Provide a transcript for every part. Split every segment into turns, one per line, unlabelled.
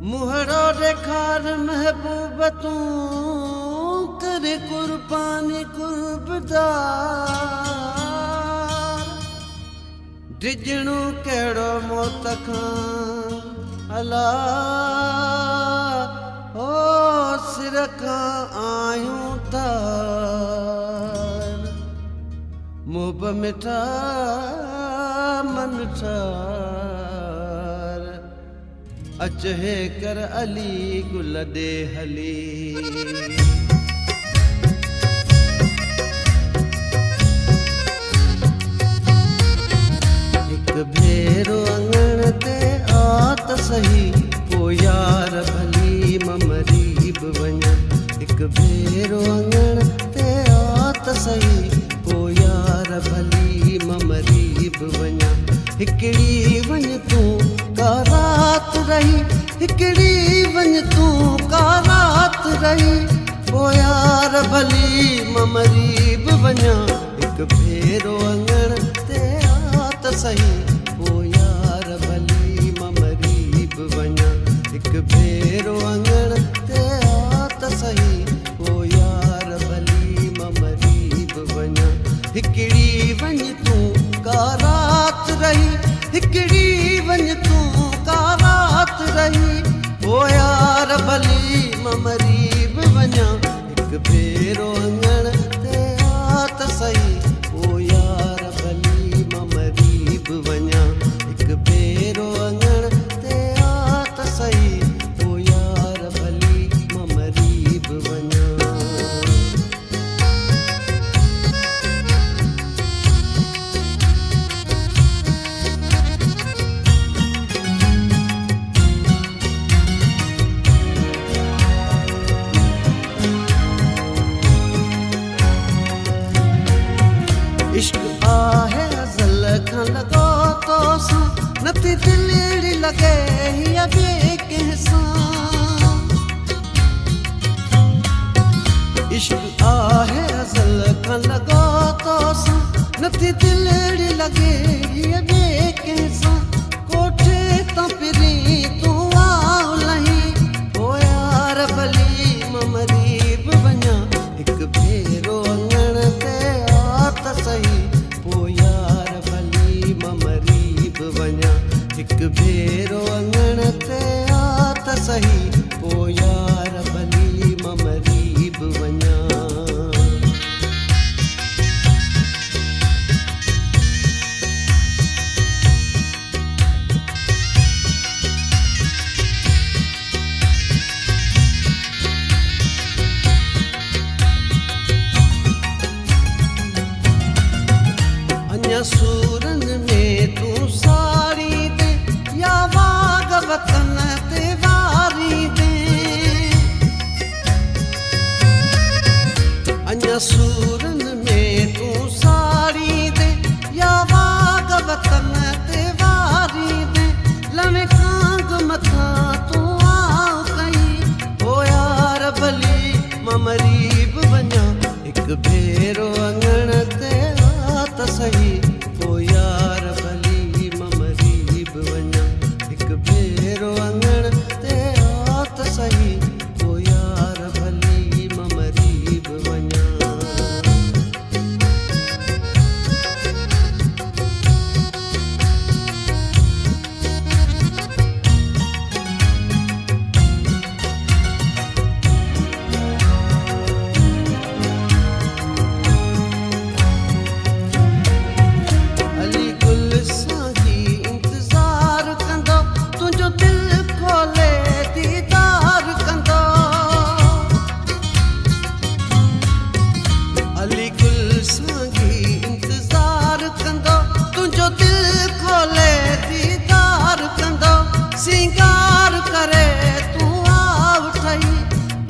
मुहरो रेखार महबूब तू करे कुर्बानी कुर्बदार डिजणू केड़ो मौत खां अला ओ सिर खां आयूं तार मुब मिठा मन ठार अच हे कर अली गुल दे हली एक भेरो अंगण ते आत सही पो यार भली ममरीब वञा एक भेरो अंगण ते आत सही पो यार भली ममरीब वञा हिकड़ी वञ तू का रात रही हिकड़ी वञ तू का रात रही पो यार भली ममरीब वञा एक भेरो अंगण ते आत सही पो यार भली ममरीब वञा एक भेरो अंगण ते आत सही पो यार भली ममरीब वञा हिकड़ी वञ तू का रात रही हिकड़ी वञ तू का रात रही पो यार भली ममरीब वञा एक भेरो अंगण ते आत सही पो यार भली ममरीब वञा एक भेरो अंगण ते आत सही पो यार भली ममरीब वञा इश्क आहे अज़ल खां लॻो तो सां नथी दिलड़ी लॻे या ॿिए कंहिं सां इश्क आहे अज़ल खां लॻो तो सां नथी दिलड़ी लॻे या ॿिए कंहिं सां कोठे तां पिरी तूं आव लही पो यार भली ममरीब वञा हिकु भेरो अंगण ते आत सही पो यार भली ममरीब वञा हिकु भेरो अंगण ते आत सही पो यार भली ममरीब वञा सूरन में तू साड़ी दे या वाग वतन ते वारी दे अन्या सूरन में तू साड़ी दे या वाग वतन ते वारी दे लवे कांग मथा तू आव कई ओ यार भली ममरीब वञा एक भेरो अंगण ते आत सही पो यार भली ममरीब वञा हिकु भेरो अंगण ते आत सही पो यार भली ममरीब वञा सिंगार करे तू आव ठही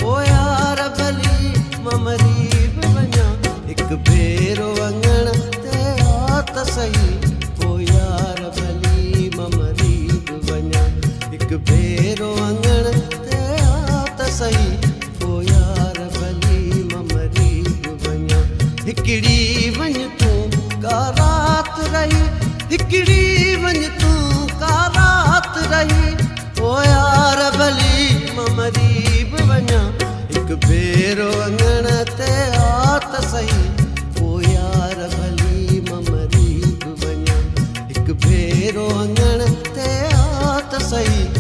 पो यार भली ममरीब वञा हिकु भेरो अंगण ते आत सही पो यार भली ममरीब वञा हिकु भेरो अंगण ते आत सही पो यार भली ममरीब वञा हिकड़ी वञ तू का रात रही हिकड़ी वञ तू का रात रही ओ यार भली भेरो अंगण ते आ त सही